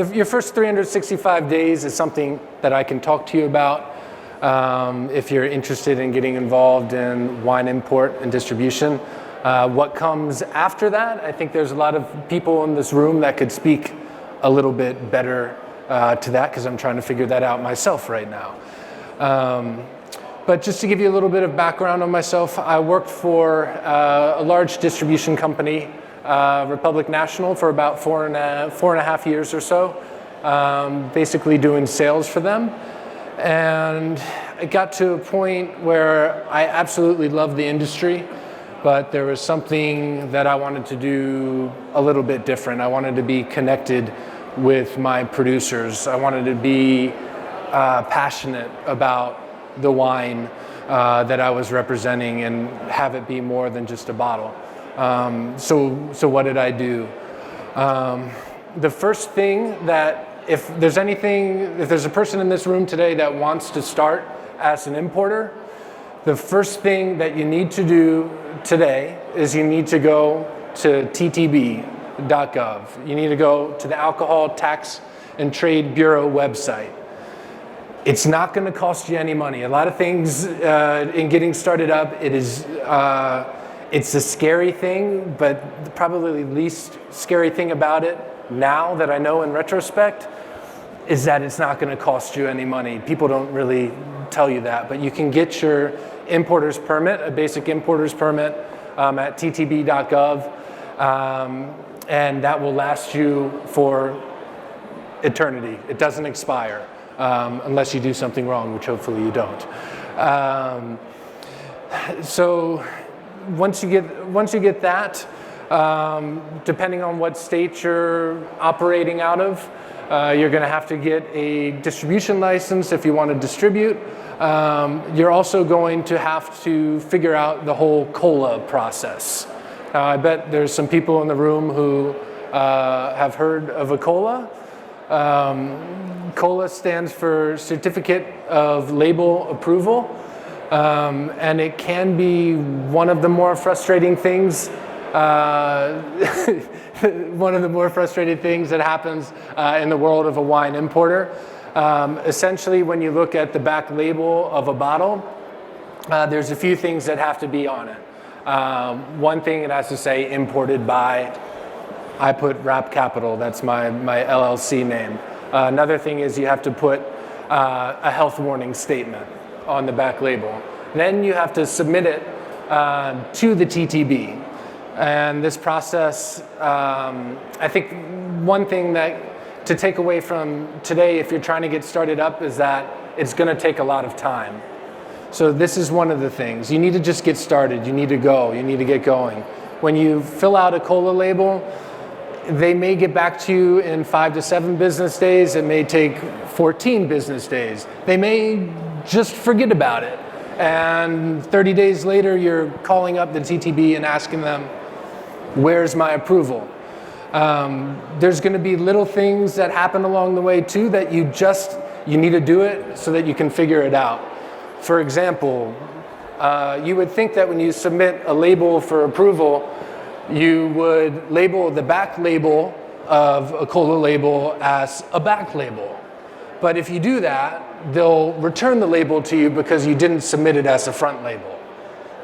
your first 365 days is something that I can talk to you about if you're interested in getting involved in wine import and distribution. What comes after that, I think there's a lot of people in this room that could speak a little bit better to that, because I'm trying to figure that out myself right now. But just to give you a little bit of background on myself, I worked for a large distribution company, Republic National, for about four and a half years or so, basically doing sales for them. And I got to a point where I absolutely loved the industry, but there was something that I wanted to do a little bit different. I wanted to be connected with my producers. I wanted to be passionate about the wine that I was representing and have it be more than just a bottle. So what did I do? The first thing that, if there's a person in this room today that wants to start as an importer, the first thing that you need to do today is you need to go to ttb.gov. You need to go to the Alcohol Tax and Trade Bureau website. It's not going to cost you any money. A lot of things in getting started up, it's a scary thing, but probably the least scary thing about it now that I know in retrospect is that it's not going to cost you any money. People don't really tell you that, but you can get your importer's permit, a basic importer's permit, at ttb.gov, and that will last you for eternity. It doesn't expire unless you do something wrong, which hopefully you don't. So once you get that, depending on what state you're operating out of, you're going to have to get a distribution license if you want to distribute. You're also going to have to figure out the whole COLA process. I bet there's some people in the room who have heard of a COLA. COLA stands for Certificate of Label Approval, and it can be one of the more frustrating things that happens in the world of a wine importer. Essentially, when you look at the back label of a bottle, there's a few things that have to be on it. One thing, it has to say imported by, I put Rapp Capital, that's my LLC name. Another thing is you have to put a health warning statement on the back label. Then you have to submit it to the TTB. And this process, I think one thing that to take away from today, if you're trying to get started up, is that it's going to take a lot of time. So this is one of the things. You need to just get started. You need to go. You need to get going. When you fill out a COLA label, they may get back to you in 5 to 7 business days. It may take 14 business days. They may just forget about it. And 30 days later, you're calling up the TTB and asking them, where's my approval? There's going to be little things that happen along the way too that you need to do it so that you can figure it out. For example, you would think that when you submit a label for approval, you would label the back label of a COLA label as a back label. But if you do that, they'll return the label to you because you didn't submit it as a front label.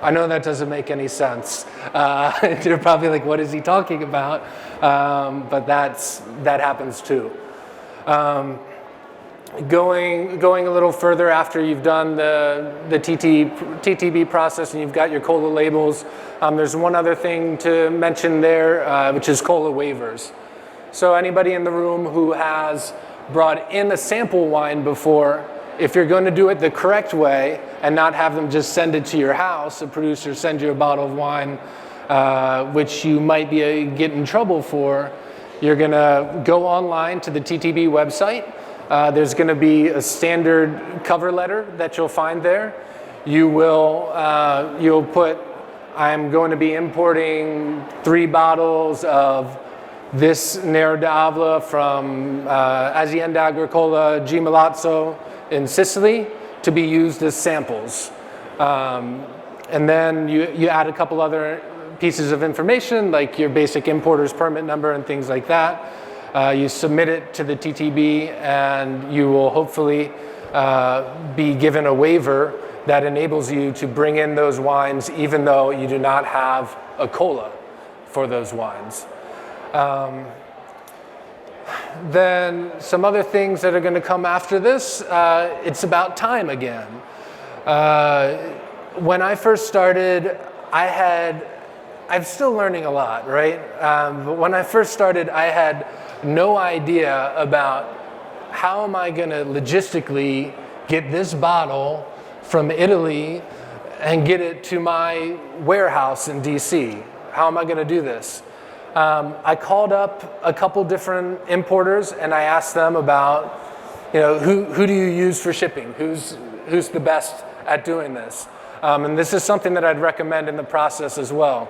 I know that doesn't make any sense. You're probably like, what is he talking about? But that happens too. Going a little further after you've done the TTB process and you've got your COLA labels, there's one other thing to mention there, which is COLA waivers. So anybody in the room who has brought in a sample wine before, if you're going to do it the correct way and not have them just send it to your house, a producer send you a bottle of wine, which you might get in trouble for, you're going to go online to the TTB website. There's going to be a standard cover letter that you'll find there. You'll put, I'm going to be importing 3 bottles of this Nero d'Avola from Azienda Agricola G. Malazzo in Sicily to be used as samples. And then you add a couple other pieces of information like your basic importer's permit number and things like that. You submit it to the TTB, and you will hopefully be given a waiver that enables you to bring in those wines even though you do not have a COLA for those wines. Then some other things that are going to come after this, it's about time again. When I first started, I'm still learning a lot, right? But when I first started, I had no idea about how am I going to logistically get this bottle from Italy and get it to my warehouse in DC. How am I going to do this? I called up a couple different importers and I asked them about, who do you use for shipping? Who's the best at doing this? And this is something that I'd recommend in the process as well.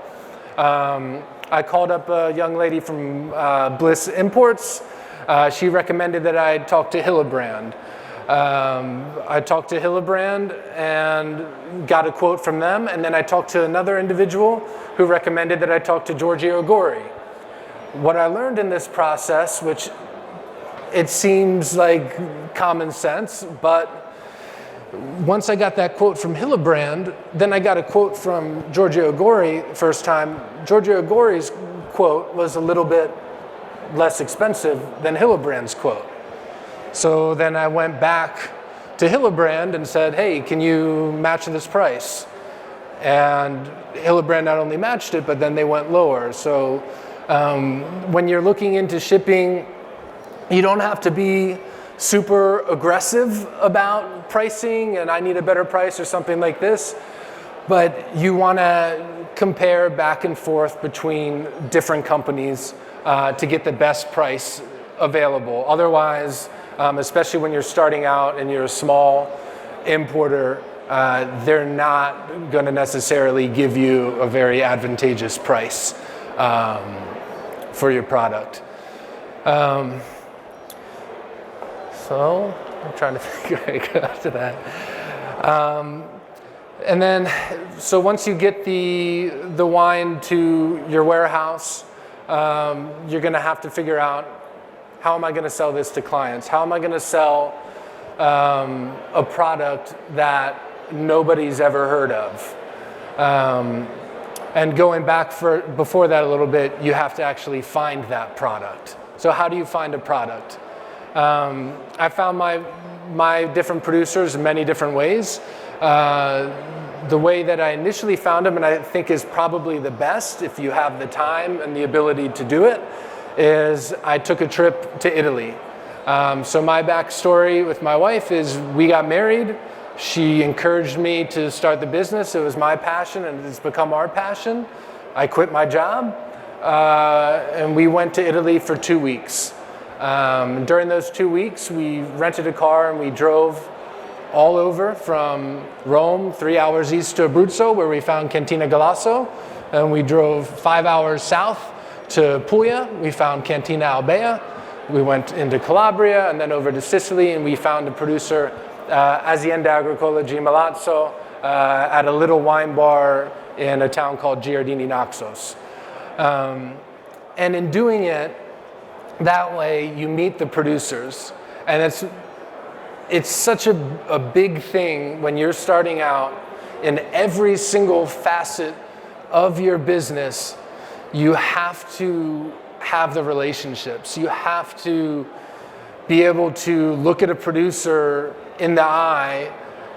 I called up a young lady from Bliss Imports. She recommended that I talk to Hillebrand. I talked to Hillebrand and got a quote from them, and then I talked to another individual who recommended that I talk to Giorgio Gori. What I learned in this process, which it seems like common sense, but once I got that quote from Hillebrand, then I got a quote from Giorgio Gori first time. Giorgio Gori's quote was a little bit less expensive than Hillebrand's quote. So then I went back to Hillebrand and said, hey, can you match this price? And Hillebrand not only matched it, but then they went lower. So when you're looking into shipping, you don't have to be super aggressive about pricing and I need a better price or something like this, but you want to compare back and forth between different companies to get the best price available. Otherwise, especially when you're starting out and you're a small importer, they're not going to necessarily give you a very advantageous price for your product. So I'm trying to figure out how to go after that. And then, so once you get the wine to your warehouse, you're going to have to figure out, how am I going to sell this to clients? How am I going to sell a product that nobody's ever heard of? And going back before that a little bit, you have to actually find that product. So how do you find a product? I found my different producers in many different ways. The way that I initially found them, and I think is probably the best if you have the time and the ability to do it, is I took a trip to Italy. So my backstory with my wife is we got married. She encouraged me to start the business. It was my passion and it's become our passion. I quit my job and we went to Italy for 2 weeks. During those 2 weeks, we rented a car and we drove all over from Rome, 3 hours east to Abruzzo, where we found Cantina Galasso, and we drove 5 hours south to Puglia. We found Cantina Albea. We went into Calabria and then over to Sicily, and we found a producer, Azienda Agricola G. Malazzo, at a little wine bar in a town called Giardini Naxos. And in doing it, that way you meet the producers, and it's such a big thing when you're starting out in every single facet of your business. You have to have the relationships. You have to be able to look at a producer in the eye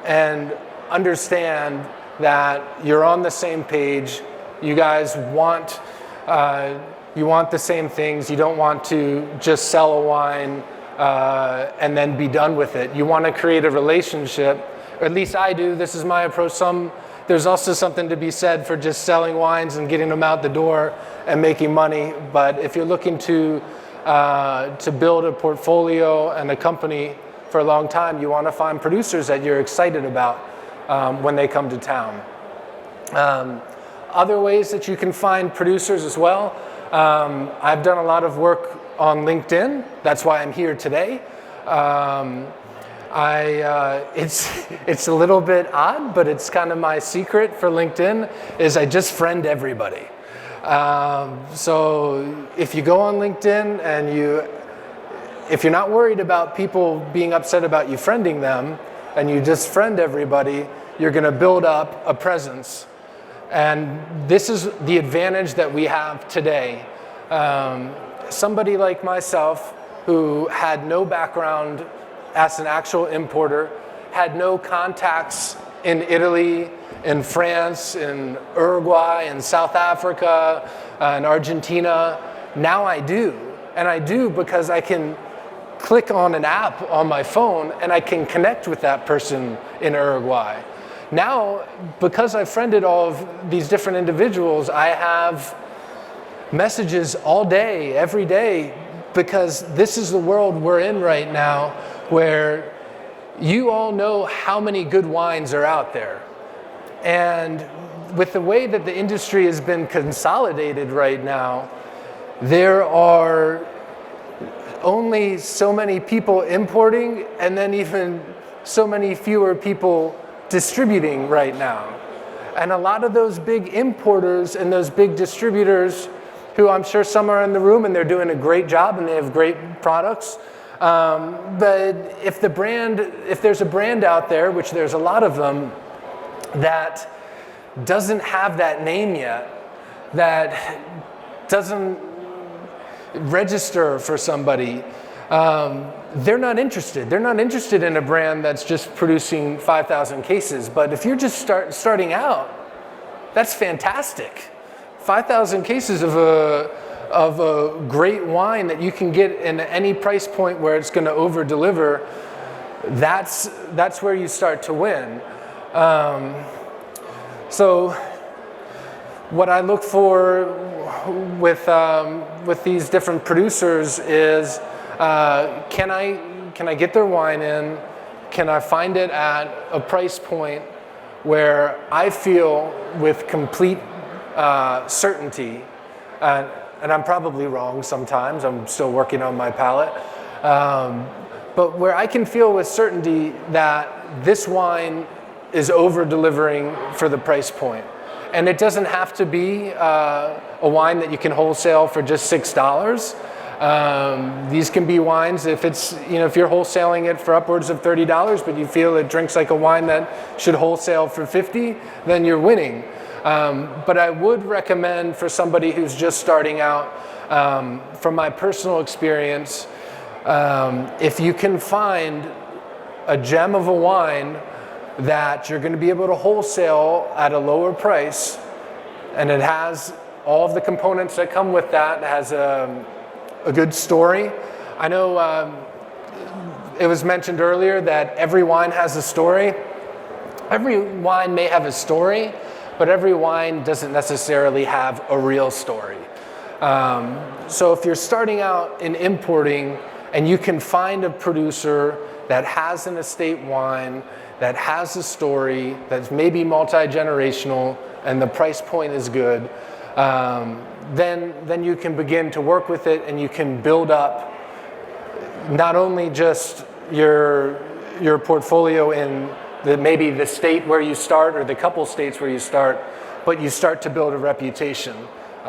and understand that you're on the same page. You guys want the same things. You don't want to just sell a wine and then be done with it. You want to create a relationship, or at least I do. This is my approach. There's also something to be said for just selling wines and getting them out the door and making money. But if you're looking to build a portfolio and a company for a long time, you want to find producers that you're excited about when they come to town. Other ways that you can find producers as well. I've done a lot of work on LinkedIn. That's why I'm here today. It's a little bit odd, but it's kind of my secret for LinkedIn is I just friend everybody. So if you go on LinkedIn and you if you're not worried about people being upset about you friending them, and you just friend everybody, you're going to build up a presence. And this is the advantage that we have today. Somebody like myself who had no background as an actual importer, had no contacts in Italy, in France, in Uruguay, in South Africa, in Argentina. Now I do. And I do because I can click on an app on my phone and I can connect with that person in Uruguay. Now, because I've friended all of these different individuals, I have messages all day, every day, because this is the world we're in right now, where you all know how many good wines are out there. And with the way that the industry has been consolidated right now, there are only so many people importing and then even so many fewer people distributing right now. And a lot of those big importers and those big distributors, who I'm sure some are in the room and they're doing a great job and they have great products, but if there's a brand out there, which there's a lot of them, that doesn't have that name yet, that doesn't register for somebody, they're not interested. They're not interested in a brand that's just producing 5,000 cases. But if you're just starting out, that's fantastic. 5,000 cases of a great wine that you can get in any price point where it's going to over deliver, that's where you start to win. So what I look for with these different producers is, can I get their wine in? Can I find it at a price point where I feel with complete certainty, and I'm probably wrong sometimes, I'm still working on my palate, but where I can feel with certainty that this wine is over delivering for the price point. And it doesn't have to be a wine that you can wholesale for just $6. These can be wines, if you're wholesaling it for upwards of $30, but you feel it drinks like a wine that should wholesale for $50, then you're winning. But I would recommend for somebody who's just starting out, from my personal experience, if you can find a gem of a wine that you're going to be able to wholesale at a lower price, and it has all of the components that come with that, it has a good story. I know it was mentioned earlier that every wine has a story. Every wine may have a story, but every wine doesn't necessarily have a real story. So if you're starting out in importing and you can find a producer that has an estate wine, that has a story, that's maybe multi-generational, and the price point is good, then you can begin to work with it, and you can build up not only just your portfolio in maybe the state where you start or the couple states where you start, but you start to build a reputation.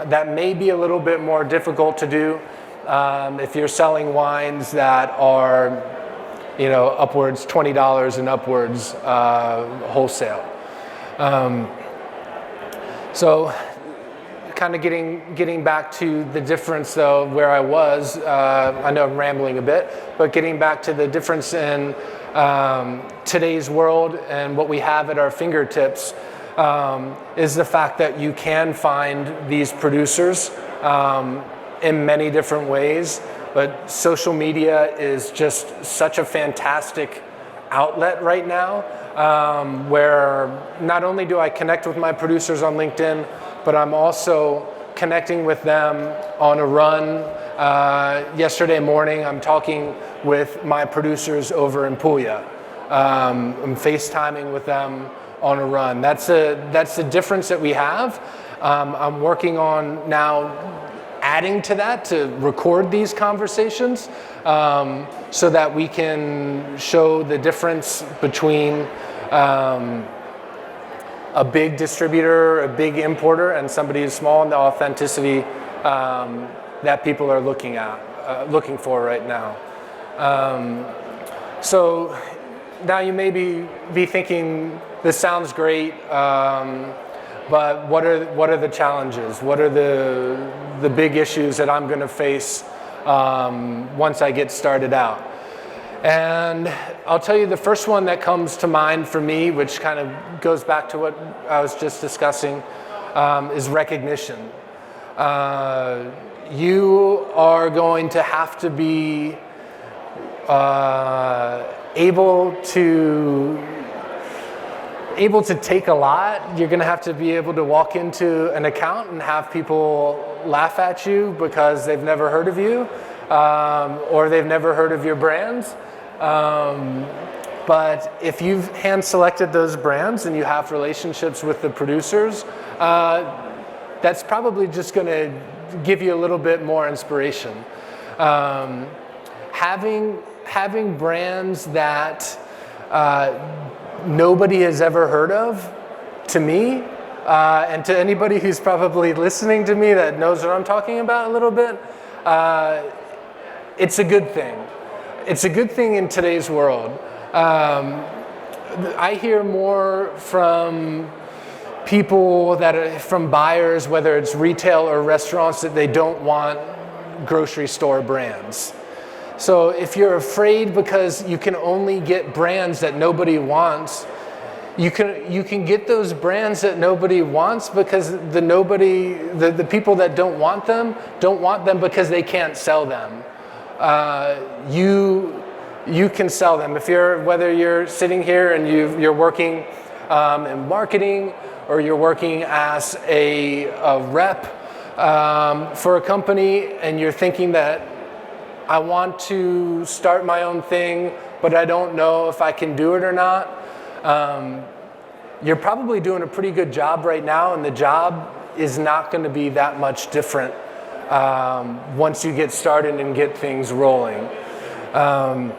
That may be a little bit more difficult to do if you're selling wines that are upwards $20 and upwards wholesale. So kind of getting back to the difference though, where I was, I know I'm rambling a bit, but getting back to the difference in today's world and what we have at our fingertips is the fact that you can find these producers in many different ways. But social media is just such a fantastic outlet right now, where not only do I connect with my producers on LinkedIn, but I'm also connecting with them on a run. Yesterday morning, I'm talking with my producers over in Puglia. I'm FaceTiming with them on a run. That's the difference that we have. I'm working on now adding to that to record these conversations so that we can show the difference between a big distributor, a big importer, and somebody who's small, and the authenticity that people are looking for right now. So now you may be thinking, this sounds great, but what are the challenges? What are the big issues that I'm going to face once I get started out? And I'll tell you the first one that comes to mind for me, which kind of goes back to what I was just discussing, is recognition. You are going to have to be able to take a lot. You're going to have to be able to walk into an account and have people laugh at you because they've never heard of you, or they've never heard of your brands. But if you've hand selected those brands and you have relationships with the producers, that's probably just going to give you a little bit more inspiration. Having brands that nobody has ever heard of, to me, and to anybody who's probably listening to me that knows what I'm talking about a little bit, it's a good thing. It's a good thing in today's world. I hear more from people from buyers, whether it's retail or restaurants, that they don't want grocery store brands. So if you're afraid because you can only get brands that nobody wants, you can get those brands that nobody wants because the people that don't want them because they can't sell them. You can sell them. Whether you're sitting here and you're working in marketing, or you're working as a rep for a company, and you're thinking that I want to start my own thing, but I don't know if I can do it or not. You're probably doing a pretty good job right now, and the job is not going to be that much different once you get started and get things rolling. And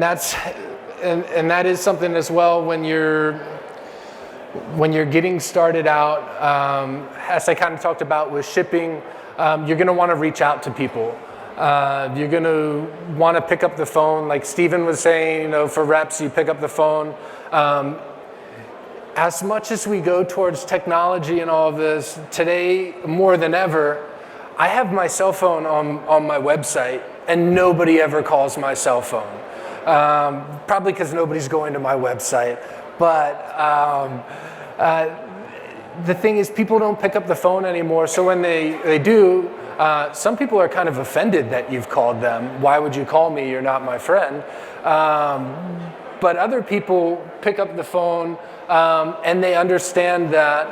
that is something as well when you're getting started out. As I kind of talked about with shipping, you're going to want to reach out to people. You're going to want to pick up the phone, like Stephen was saying. For reps, you pick up the phone. As much as we go towards technology and all of this, today more than ever, I have my cell phone on my website, and nobody ever calls my cell phone. Probably because nobody's going to my website. But the thing is, people don't pick up the phone anymore. So when they do, some people are kind of offended that you've called them. Why would you call me? You're not my friend. But other people pick up the phone and they understand that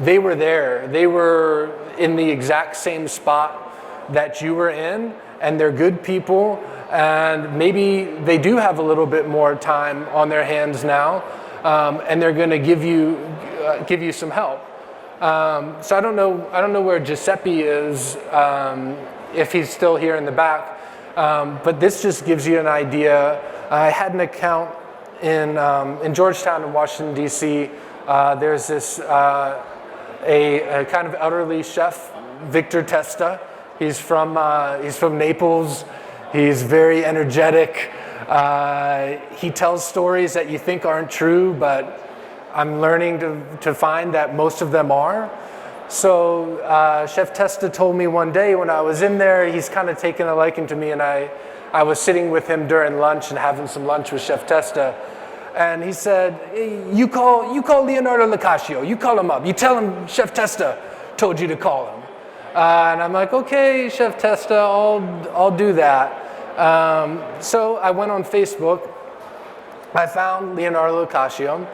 they were there. They were in the exact same spot that you were in, and they're good people. And maybe they do have a little bit more time on their hands now, and they're going to give you some help. So I don't know where Giuseppe is, if he's still here in the back, but this just gives you an idea. I had an account in Georgetown in Washington, D.C. There's this a kind of elderly chef, Victor Testa. He's from Naples. He's very energetic. He tells stories that you think aren't true, but I'm learning to find that most of them are. So Chef Testa told me one day when I was in there, he's kind of taken a liking to me, and I was sitting with him during lunch and having some lunch with Chef Testa, and he said, hey, you call Leonardo Locascio, you call him up, you tell him Chef Testa told you to call him. And I'm like, okay, Chef Testa, I'll do that. So I went on Facebook. I found Leonardo Locascio.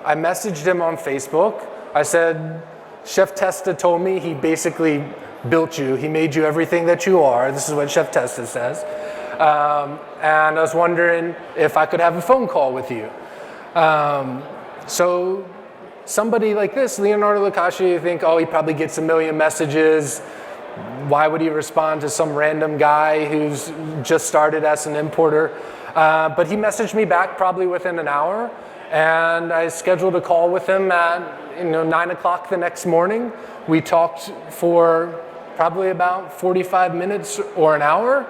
I messaged him on Facebook. I said, Chef Testa told me he basically built you. He made you everything that you are. This is what Chef Testa says. And I was wondering if I could have a phone call with you. So somebody like this, Leonardo Locascio, you think, oh, he probably gets a million messages. Why would he respond to some random guy who's just started as an importer? But he messaged me back probably within an hour, and I scheduled a call with him at 9 o'clock the next morning. We talked for probably about 45 minutes or an hour.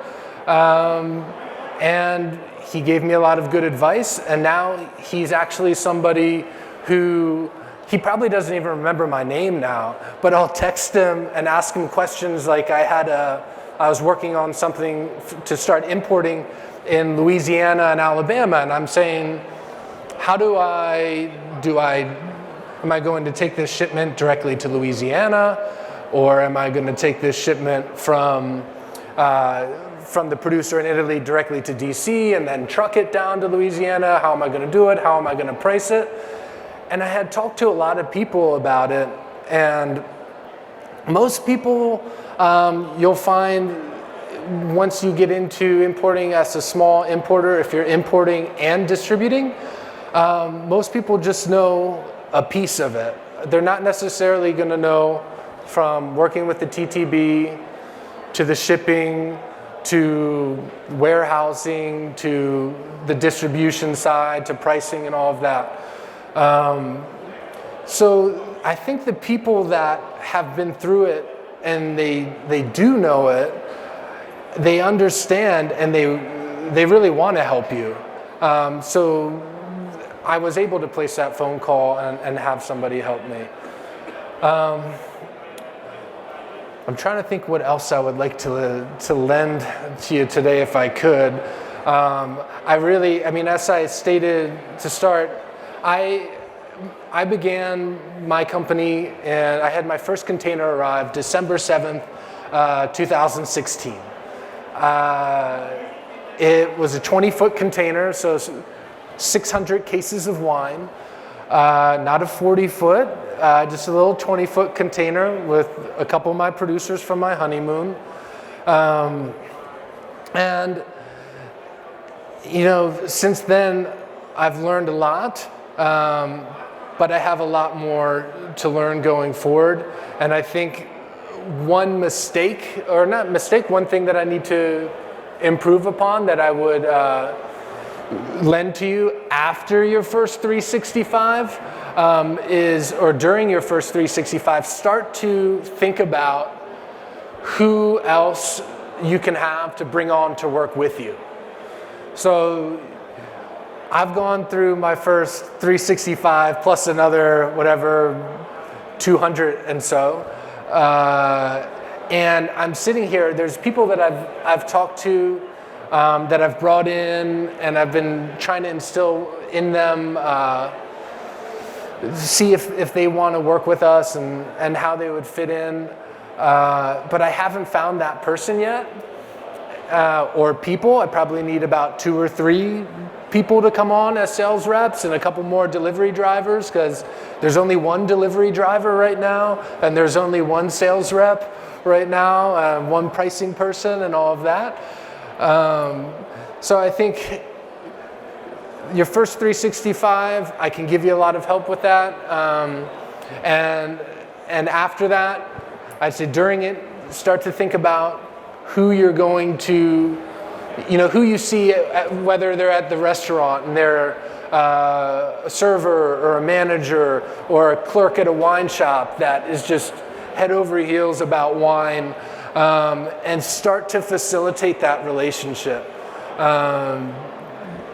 And he gave me a lot of good advice, and now he's actually somebody who, he probably doesn't even remember my name now, but I'll text him and ask him questions like I was working on something to start importing in Louisiana and Alabama, and I'm saying, am I going to take this shipment directly to Louisiana, or am I going to take this shipment from the producer in Italy directly to DC and then truck it down to Louisiana? How am I going to do it? How am I going to price it? And I had talked to a lot of people about it, and most people, you'll find once you get into importing as a small importer, if you're importing and distributing, most people just know a piece of it. They're not necessarily going to know from working with the TTB to the shipping to warehousing to the distribution side to pricing and all of that. So I think the people that have been through it and they do know it, they understand, and they really want to help you. So I was able to place that phone call and have somebody help me. I'm trying to think what else I would like to lend to you today if I could. As I stated to start, I began my company, and I had my first container arrive December 7th, 2016. It was a 20-foot container, so 600 cases of wine, not a 40-foot, just a little 20-foot container with a couple of my producers from my honeymoon. And, since then, I've learned a lot, but I have a lot more to learn going forward. And I think one thing that I need to improve upon that I would lend to you after your first 365 or during your first 365, start to think about who else you can have to bring on to work with you. So I've gone through my first 365 plus another 200 and so. And I'm sitting here, there's people that I've talked to, that I've brought in, and I've been trying to instill in them, see if they want to work with us and how they would fit in. But I haven't found that person yet, or people. I probably need about 2 or 3 people to come on as sales reps and a couple more delivery drivers, because there's only one delivery driver right now, and there's only one sales rep right now, one pricing person and all of that. So I think your first 365, I can give you a lot of help with that. And after that, I'd say during it, start to think about who you're going to, who you see, whether they're at the restaurant and they're a server or a manager or a clerk at a wine shop that is just head over heels about wine, and start to facilitate that relationship.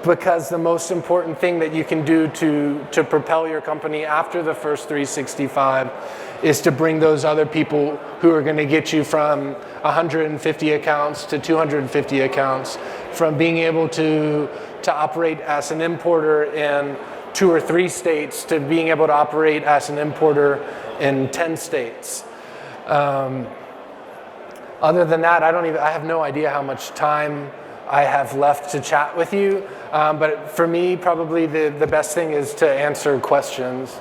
Because the most important thing that you can do to propel your company after the first 365 is to bring those other people who are going to get you from 150 accounts to 250 accounts, from being able to operate as an importer in 2 or 3 states to being able to operate as an importer in 10 states. Other than that, I have no idea how much time I have left to chat with you, but for me, probably the best thing is to answer questions.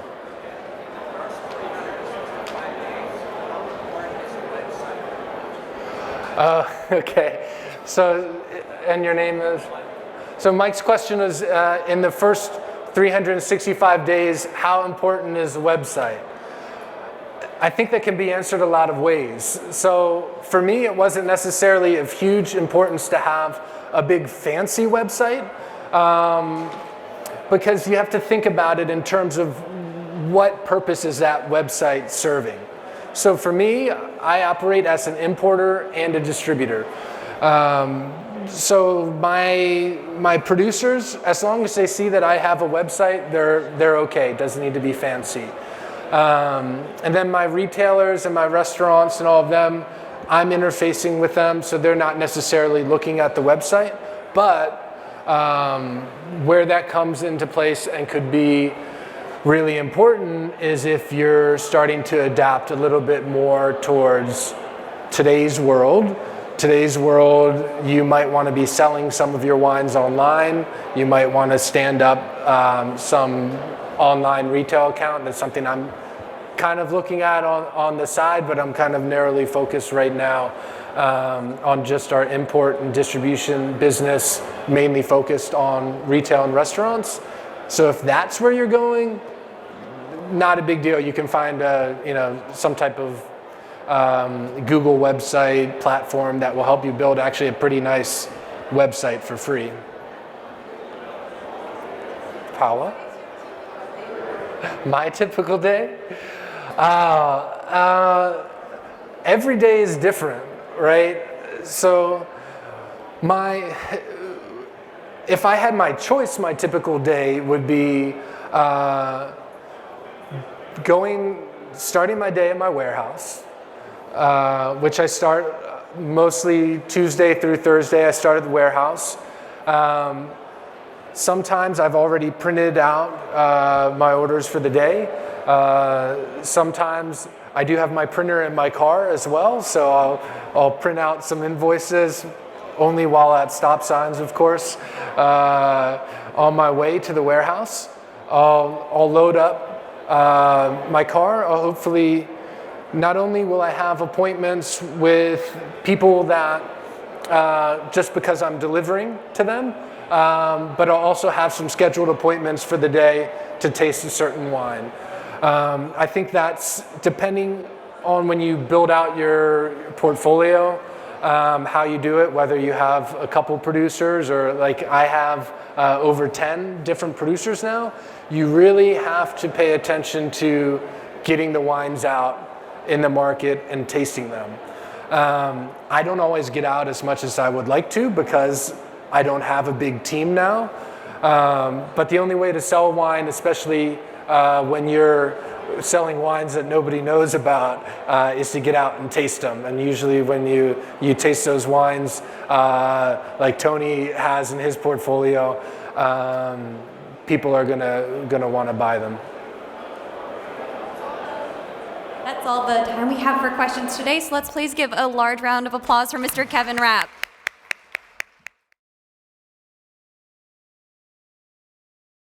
Okay. So, and your name is? So Mike's question is, in the first 365 days, how important is the website? I think that can be answered a lot of ways. So for me, it wasn't necessarily of huge importance to have a big fancy website, because you have to think about it in terms of what purpose is that website serving. So for me, I operate as an importer and a distributor. So my producers, as long as they see that I have a website, they're okay. It doesn't need to be fancy. And then my retailers and my restaurants and all of them, I'm interfacing with them, so they're not necessarily looking at the website. But where that comes into place and could be really important is if you're starting to adapt a little bit more towards today's world. Today's world, you might want to be selling some of your wines online. You might want to stand up some online retail account. That's something I'm kind of looking at on the side, but I'm kind of narrowly focused right now on just our import and distribution business, mainly focused on retail and restaurants. So if that's where you're going, not a big deal. You can find some type of Google website platform that will help you build actually a pretty nice website for free. Paula? My typical day? Every day is different, right? So if I had my choice, my typical day would be starting my day at my warehouse, which I start mostly Tuesday through Thursday. I start at the warehouse. Sometimes I've already printed out my orders for the day. Sometimes I do have my printer in my car as well, so I'll print out some invoices, only while at stop signs, of course, on my way to the warehouse. I'll load up my car. Hopefully, not only will I have appointments with people that just because I'm delivering to them, but I'll also have some scheduled appointments for the day to taste a certain wine. I think that's depending on when you build out your portfolio, how you do it, whether you have a couple producers or like I have over 10 different producers now. You really have to pay attention to getting the wines out in the market and tasting them. I don't always get out as much as I would like to because I don't have a big team now. But the only way to sell wine, especially when you're selling wines that nobody knows about, is to get out and taste them. And usually when you taste those wines, like Tony has in his portfolio, people are gonna want to buy them. That's all the time we have for questions today, so let's please give a large round of applause for Mr. Kevin Rapp.